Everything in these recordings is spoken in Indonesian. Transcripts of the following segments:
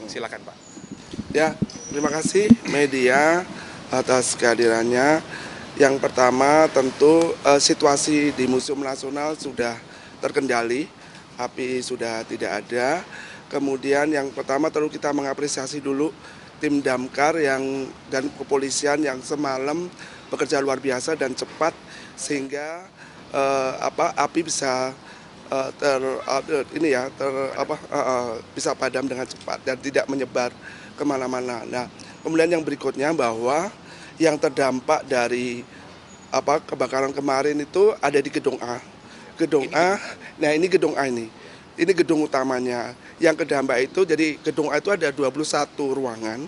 Silakan Pak. Ya, terima kasih media atas kehadirannya. Yang pertama tentu situasi di Museum Nasional sudah terkendali, api sudah tidak ada. Kemudian yang pertama tentu kita mengapresiasi dulu tim damkar dan kepolisian yang semalam bekerja luar biasa dan cepat sehingga api bisa bisa padam dengan cepat dan tidak menyebar kemana-mana. Nah, kemudian yang berikutnya bahwa yang terdampak dari kebakaran kemarin itu ada di gedung A. Gedung A, nah ini gedung A ini. Ini gedung utamanya. Yang terdampak itu, jadi gedung A itu ada 21 ruangan.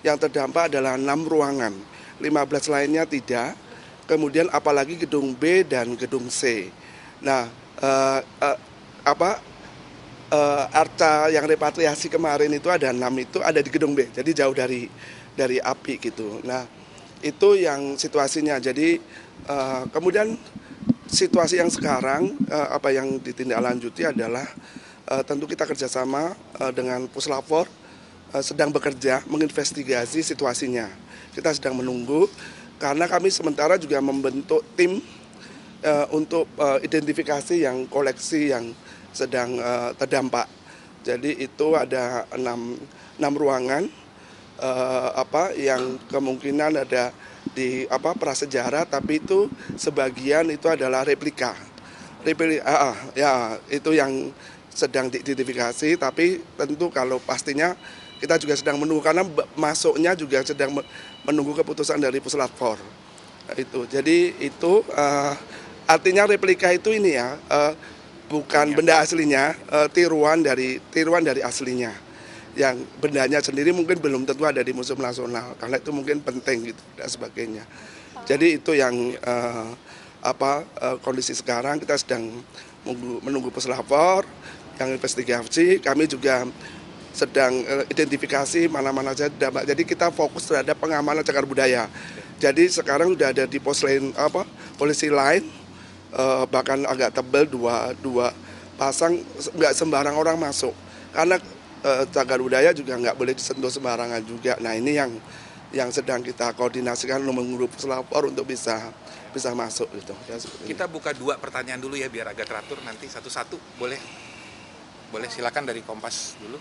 Yang terdampak adalah 6 ruangan. 15 lainnya tidak. Kemudian apalagi gedung B dan gedung C. Nah, arca yang repatriasi kemarin itu ada 6 itu ada di gedung B. Jadi jauh dari api gitu. Nah, itu yang situasinya. Jadi kemudian situasi yang sekarang apa yang ditindaklanjuti adalah tentu kita kerjasama dengan Puslapor sedang bekerja menginvestigasi situasinya. Kita sedang menunggu karena kami sementara juga membentuk tim untuk identifikasi yang koleksi yang sedang terdampak. Jadi itu ada 6 ruangan yang kemungkinan ada di prasejarah, tapi itu sebagian itu adalah replika. Ya itu yang sedang diidentifikasi, tapi tentu kalau pastinya kita juga sedang menunggu karena masuknya juga sedang menunggu keputusan dari Puslapor. Itu. Jadi itu artinya replika itu ini ya bukan benda aslinya, tiruan dari aslinya. Yang bendanya sendiri mungkin belum tentu ada di Museum Nasional karena itu mungkin penting gitu dan sebagainya. Jadi itu yang kondisi sekarang kita sedang menunggu Puslapor yang investigasi. Kami juga sedang identifikasi mana-mana saja dampak. Jadi kita fokus terhadap pengamanan cagar budaya. Jadi sekarang sudah ada di pos lain polisi lain bahkan agak tebal dua pasang, nggak sembarang orang masuk karena cagar budaya juga nggak boleh disentuh sembarangan juga. Nah ini yang sedang kita koordinasikan menunggu Puslapor untuk bisa masuk gitu. Kita buka 2 pertanyaan dulu ya biar agak teratur, nanti satu-satu boleh silakan dari Kompas dulu.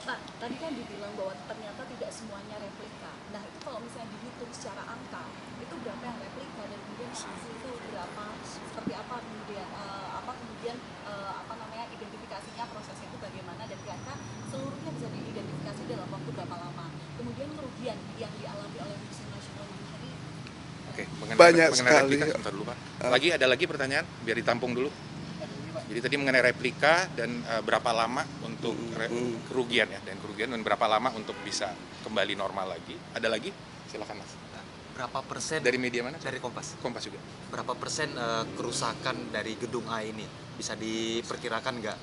Pak, tadi kan dibilang bahwa ternyata tidak semuanya replika. Nah itu kalau misalnya dihitung secara angka itu berapa yang replika dan kemudian hasil itu berapa, seperti apa kemudian identifikasinya, prosesnya itu bagaimana, dan kira-kira seluruhnya bisa diidentifikasi dalam waktu berapa lama. Kemudian kerugian yang dialami oleh Museum Nasional ini. Oke, banyak mengenai sekali. replika, sebentar dulu Pak. Ada lagi pertanyaan biar ditampung dulu. Jadi tadi mengenai replika dan berapa lama untuk kerugian ya, dan berapa lama untuk bisa kembali normal lagi. Ada lagi? Silakan Mas. Berapa persen dari media mana? Dari Kompas. Kompas juga. Berapa persen kerusakan dari gedung A ini? Bisa diperkirakan nggak?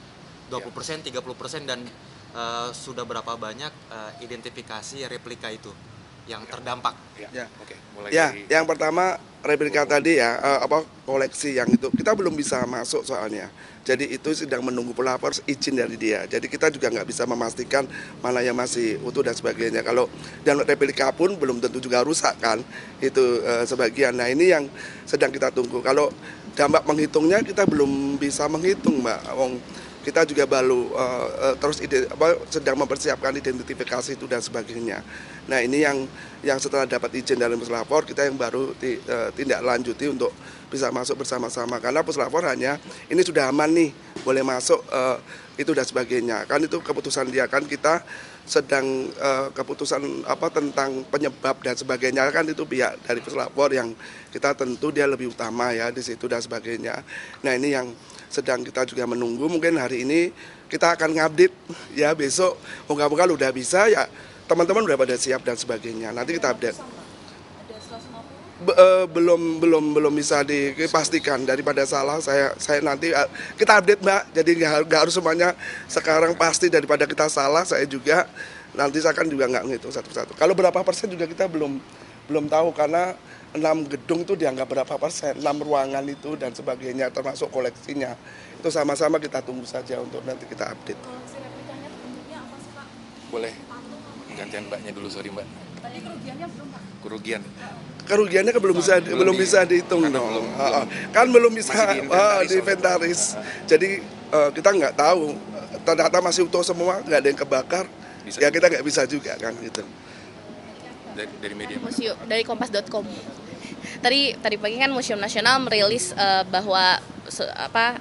20%, 30%, dan sudah berapa banyak identifikasi replika itu yang terdampak? Ya. Oke. Mulai dari yang pertama replika tadi ya koleksi yang itu kita belum bisa masuk soalnya. Jadi itu sedang menunggu pelapor izin dari dia. Jadi kita juga nggak bisa memastikan mana yang masih utuh dan sebagainya. Kalau dan replika pun belum tentu juga rusak kan itu sebagian. Nah ini yang sedang kita tunggu. Kalau dampak menghitungnya kita belum bisa menghitung Mbak. Kita juga baru sedang mempersiapkan identifikasi itu dan sebagainya. Nah ini yang setelah dapat izin dari Puslapor kita yang baru tindak lanjuti untuk bisa masuk bersama-sama karena Puslapor hanya ini sudah aman nih boleh masuk itu dan sebagainya kan itu keputusan dia kan kita sedang keputusan tentang penyebab dan sebagainya kan itu pihak dari Puslapor yang kita tentu dia lebih utama ya di situ dan sebagainya. Nah ini yang sedang kita juga menunggu, mungkin hari ini kita akan ngupdate ya besok moga-moga udah bisa ya teman-teman udah pada siap dan sebagainya. Nanti kita update. Belum bisa dipastikan daripada salah saya nanti kita update Mbak. Jadi nggak harus semuanya sekarang pasti daripada kita salah saya juga nanti saya kan juga nggak ngitung satu-satu. Kalau berapa persen juga kita belum tahu karena 6 gedung itu dianggap berapa persen, 6 ruangan itu dan sebagainya termasuk koleksinya. Itu sama-sama kita tunggu saja untuk nanti kita update. Koleksi replikanya bentuknya apa sih Pak? Boleh gantian Mbaknya dulu, sorry Mbak. Tadi kerugiannya belum, Pak? Kerugian. Kerugiannya kan belum bisa dihitung karena dong. belum- Kan belum bisa masih diinventaris diinventaris. Jadi kita nggak tahu, ternyata masih utuh semua, nggak ada yang kebakar. Bisa. Ya kita nggak bisa juga kan gitu. Dari media. Museum dari kompas.com. Tadi pagi kan Museum Nasional merilis bahwa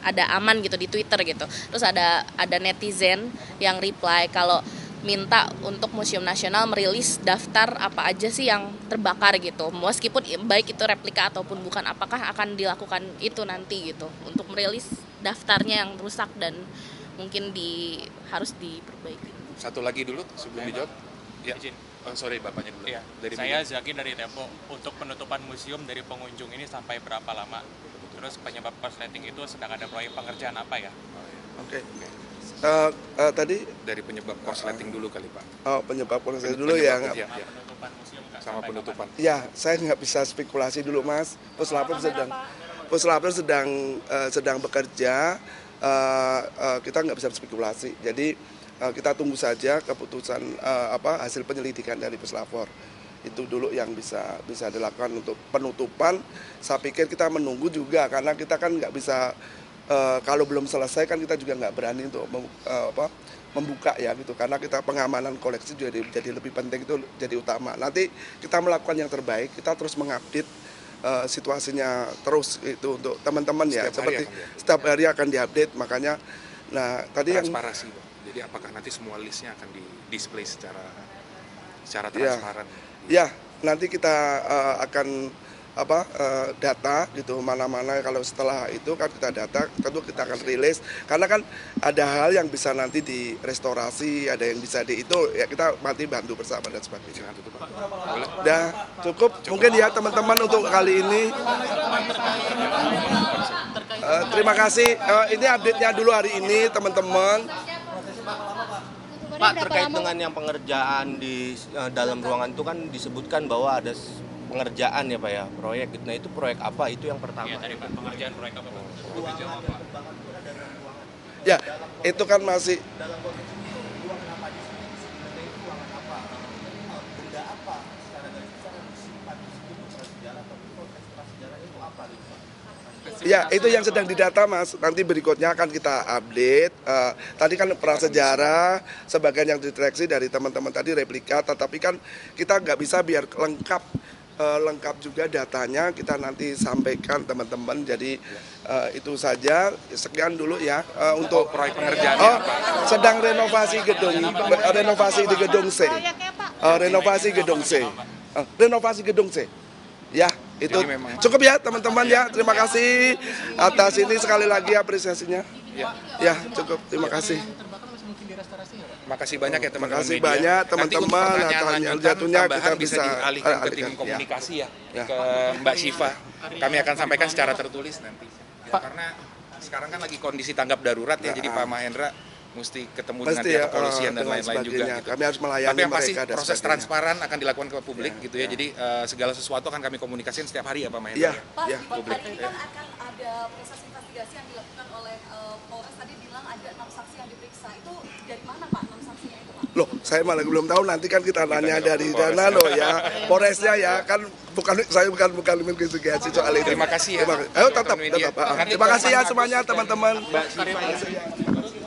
ada aman gitu di Twitter gitu. Terus ada netizen yang reply kalau minta untuk Museum Nasional merilis daftar apa aja sih yang terbakar gitu. Meskipun baik itu replika ataupun bukan, apakah akan dilakukan itu nanti gitu untuk merilis daftarnya yang rusak dan mungkin harus diperbaiki. Satu lagi dulu sebelum dijawab. Ya. Izin. Oh, sorry Bapaknya dulu. Iya, Dari saya media. Zaki dari Tempo. Untuk penutupan museum dari pengunjung ini sampai berapa lama? Terus penyebab korsleting itu sedang ada proyek pengerjaan apa ya? Oke. Tadi Dari penyebab korsleting dulu kali Pak. penyebab proses dulu ya. Penyebab, nggak- ya. Penutupan museum Kak, Sama sampai penutupan. Ya, saya nggak bisa spekulasi dulu Mas. Puslapor sedang bekerja. Kita nggak bisa spekulasi. Jadi kita tunggu saja keputusan hasil penyelidikan dari Puslapor. Itu dulu yang bisa dilakukan untuk penutupan. Saya pikir kita menunggu juga karena kita kan nggak bisa kalau belum selesai kan kita juga nggak berani untuk membuka ya gitu, karena kita pengamanan koleksi jadi lebih penting, itu jadi utama. Nanti kita melakukan yang terbaik, kita terus mengupdate situasinya terus itu untuk teman-teman ya, Setiap hari seperti akan diupdate. setiap hari akan diupdate. Makanya nah tadi yang Transparasi Pak. Jadi apakah nanti semua listnya akan di-display secara Ya. transparan? ya nanti kita akan data gitu, mana-mana kalau setelah itu kan kita data, tentu kita akan rilis, karena kan ada hal yang bisa nanti direstorasi, ada yang bisa itu ya kita nanti bantu bersama dan sebagainya. Jangan tutup Pak. Boleh? Udah cukup mungkin ya teman-teman untuk kali ini. Terima kasih. Ini update-nya dulu hari ini teman-teman. Pak, terkait dengan yang pengerjaan di dalam ruangan itu kan disebutkan bahwa ada pengerjaan ya Pak ya, proyek. Nah itu proyek apa? Itu yang pertama. Iya, tadi Pak, pengerjaan proyek apa Pak? Ya, itu kan masih ya, itu yang sedang didata Mas. Nanti berikutnya akan kita update. Tadi kan prasejarah, sebagian yang dideteksi dari teman-teman tadi replika, tetapi kan kita nggak bisa biar lengkap juga datanya, kita nanti sampaikan teman-teman. Jadi itu saja, sekian dulu ya untuk Proyek pengerjaannya Oh, apa? sedang renovasi renovasi di gedung C. Renovasi gedung C. Renovasi gedung C. Ya, itu Jadi memang- cukup ya teman-teman ya. Terima kasih atas ini, sekali lagi apresiasinya. Ya. Ya, cukup. Terima kasih. Makasih banyak ya teman-teman Makasih media. banyak, Nanti teman-teman. untuk pertanyaan Nah, lanjutan, jatuhnya tambahan kita bisa bisa dialihkan ke tim alihkan, ya. komunikasi ya, Ya. ke Mbak Syifa. Kami akan sampaikan secara tertulis nanti. Ya, karena sekarang kan lagi kondisi tanggap darurat ya, jadi Pak Mahendra mesti ketemu dengan Pasti pihak ya, kepolisian dan dengan lain-lain juga. sebagainya. Gitu. Kami harus melayani Tapi yang pasti mereka dan proses sebagainya. transparan akan dilakukan ke publik gitu ya. ya. Jadi segala sesuatu akan kami komunikasikan setiap hari ya Pak Mahendra. Iya, Pak, ya. hari ini kan akan ada proses investigasi yang dilakukan oleh Polres. Tadi bilang ada 6 saksi yang diperiksa. Itu dari mana Pak 6 saksinya itu Pak? Loh, saya malah belum tahu, nanti kan kita nanya tanya dari Polres. sana loh ya. Polresnya ya, kan saya bukan investigasi soal itu. Terima kasih ya. Ayo tetap, Teman media. tetap. Nanti Terima kasih ya teman-teman semuanya Agus dan teman-teman. Mbak Syifa.